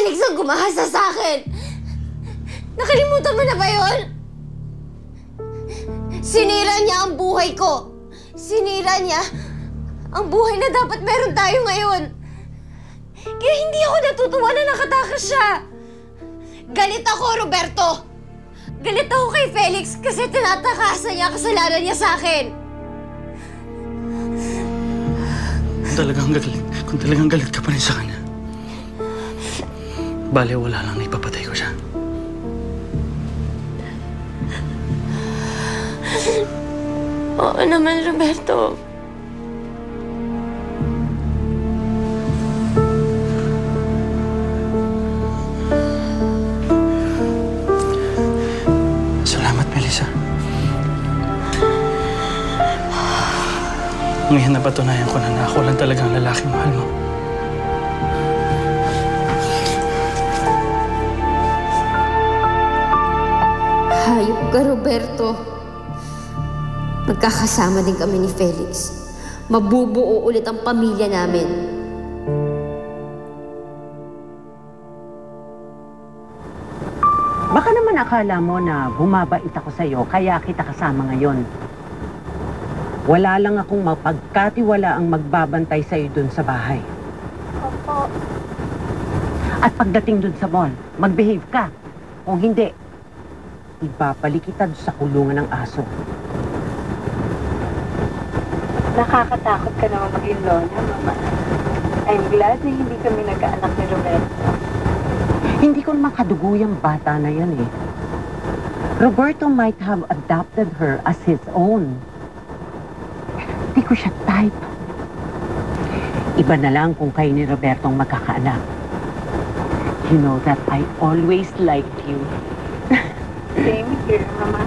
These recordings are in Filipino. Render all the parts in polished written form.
Felix ang gumahasa sa akin! Nakalimutan mo na ba yun? Sinira niya ang buhay ko! Sinira niya ang buhay na dapat meron tayo ngayon! Kaya hindi ako natutuwa na nakatakas siya! Galit ako, Roberto! Galit ako kay Felix kasi tinatakasan niya kasalanan niya sa akin! Kung talagang galit ka pa rin sa kanya, bale, wala lang na ipapatay ko siya. Oo naman, Roberto. Salamat, Melissa. Ngayon napatunayan ko na ako lang talagang lalaking mahal mo. Hayop ka, Roberto. Magkakasama din kami ni Felix. Mabubuo ulit ang pamilya namin. Baka naman akala mo na bumabait ako sa'yo, kaya kita kasama ngayon. Wala lang akong mapagkatiwala ang magbabantay sa'yo dun sa bahay. Opo. At pagdating dun sa mall, mag-behave ka. Kung hindi, ibabalik kita dun sa kulungan ng aso. Nakakatakot ka naman maging lola, Mama. I'm glad na hindi kami nagkaanak ni Roberto. Hindi ko naman kadugo yung bata na yan eh. Roberto might have adopted her as his own. Hindi ko siya type. Iba na lang kung kayo ni Roberto ang magkakaanak. You know that I always liked you. Same here, Mama.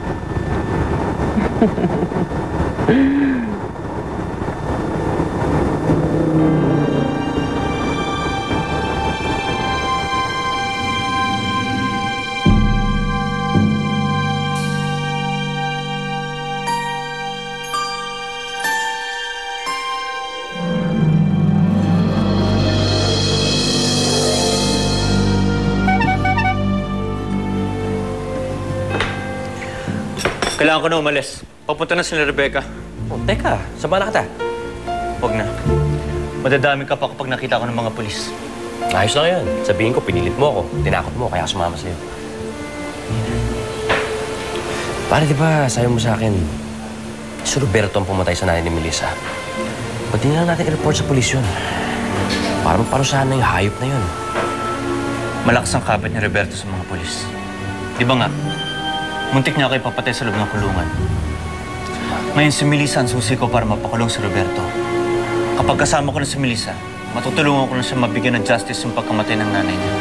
Kailangan ko na umalis. Papunta na sila Rebecca. Oh, teka. Sama na kita. Huwag na. Madadami ka pa kapag nakita ko ng mga pulis. Ayos lang yun. Sabihin ko, pinilit mo ako. Tinakot mo, kaya sumama sa'yo. Pare, di ba, sabi mo sa akin, si Roberto ang pumatay sa nanay ni Melissa. Ba't di na lang natin i-report sa pulis yun? Para maparusahan na yung hayop na yun. Malakas ang kapit ni Roberto sa mga pulis. Di ba nga? Muntik niya ako ipapatay sa loob ng kulungan. Ngayon si Melissa ang susi ko para mapakulong si Roberto. Kapag kasama ko na si Melissa, matutulungan ko na siya mabigyan ng justice yung pagkamatay ng nanay niya.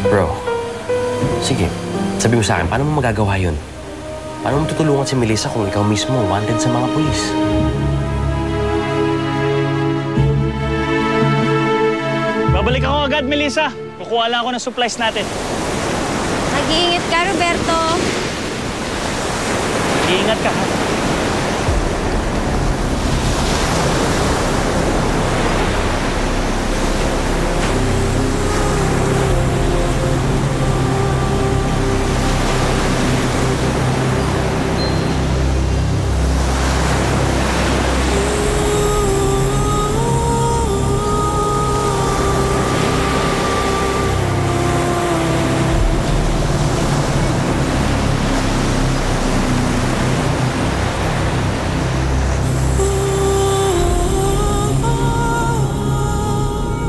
Bro, sige, sabi mo sa akin, paano mo magagawa yun? Paano mo tutulungan si Melissa kung ikaw mismo wanted sa mga pulis? Babalik ako agad, Melissa. Kukuha lang ako ng supplies natin. Mag-iingat ka, Roberto. Iingat ka, ha?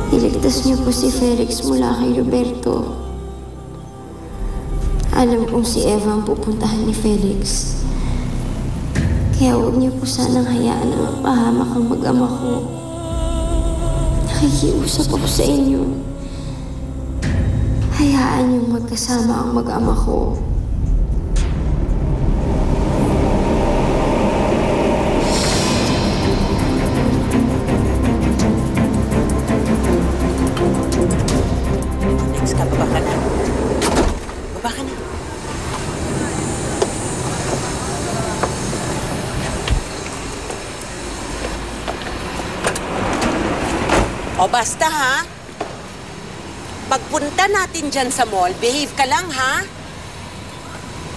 Iligtas niyo po si Felix mula kay Roberto. Alam kong si Eva ang pupuntahan ni Felix. Kaya huwag niyo po sanang hayaan na mapahamak ang mag-ama ko. Nakikiusap ako sa inyo. Hayaan niyong magkasama ang mag-ama ko. O basta ha, pagpunta natin dyan sa mall, behave ka lang ha.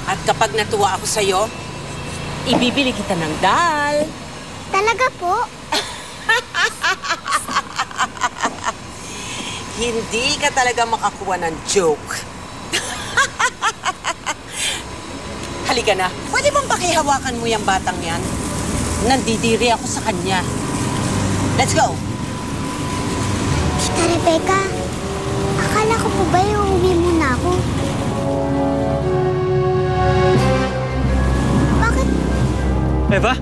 At kapag natuwa ako sa'yo, ibibili kita ng dal. Talaga po? Hindi ka talaga makakuha ng joke. Halika na, pwede bang pakihawakan mo yung batang yan? Nandidiri ako sa kanya. Let's go! Tita Rebecca, akala ko po ba uuwi muna ako? Bakit? Eva?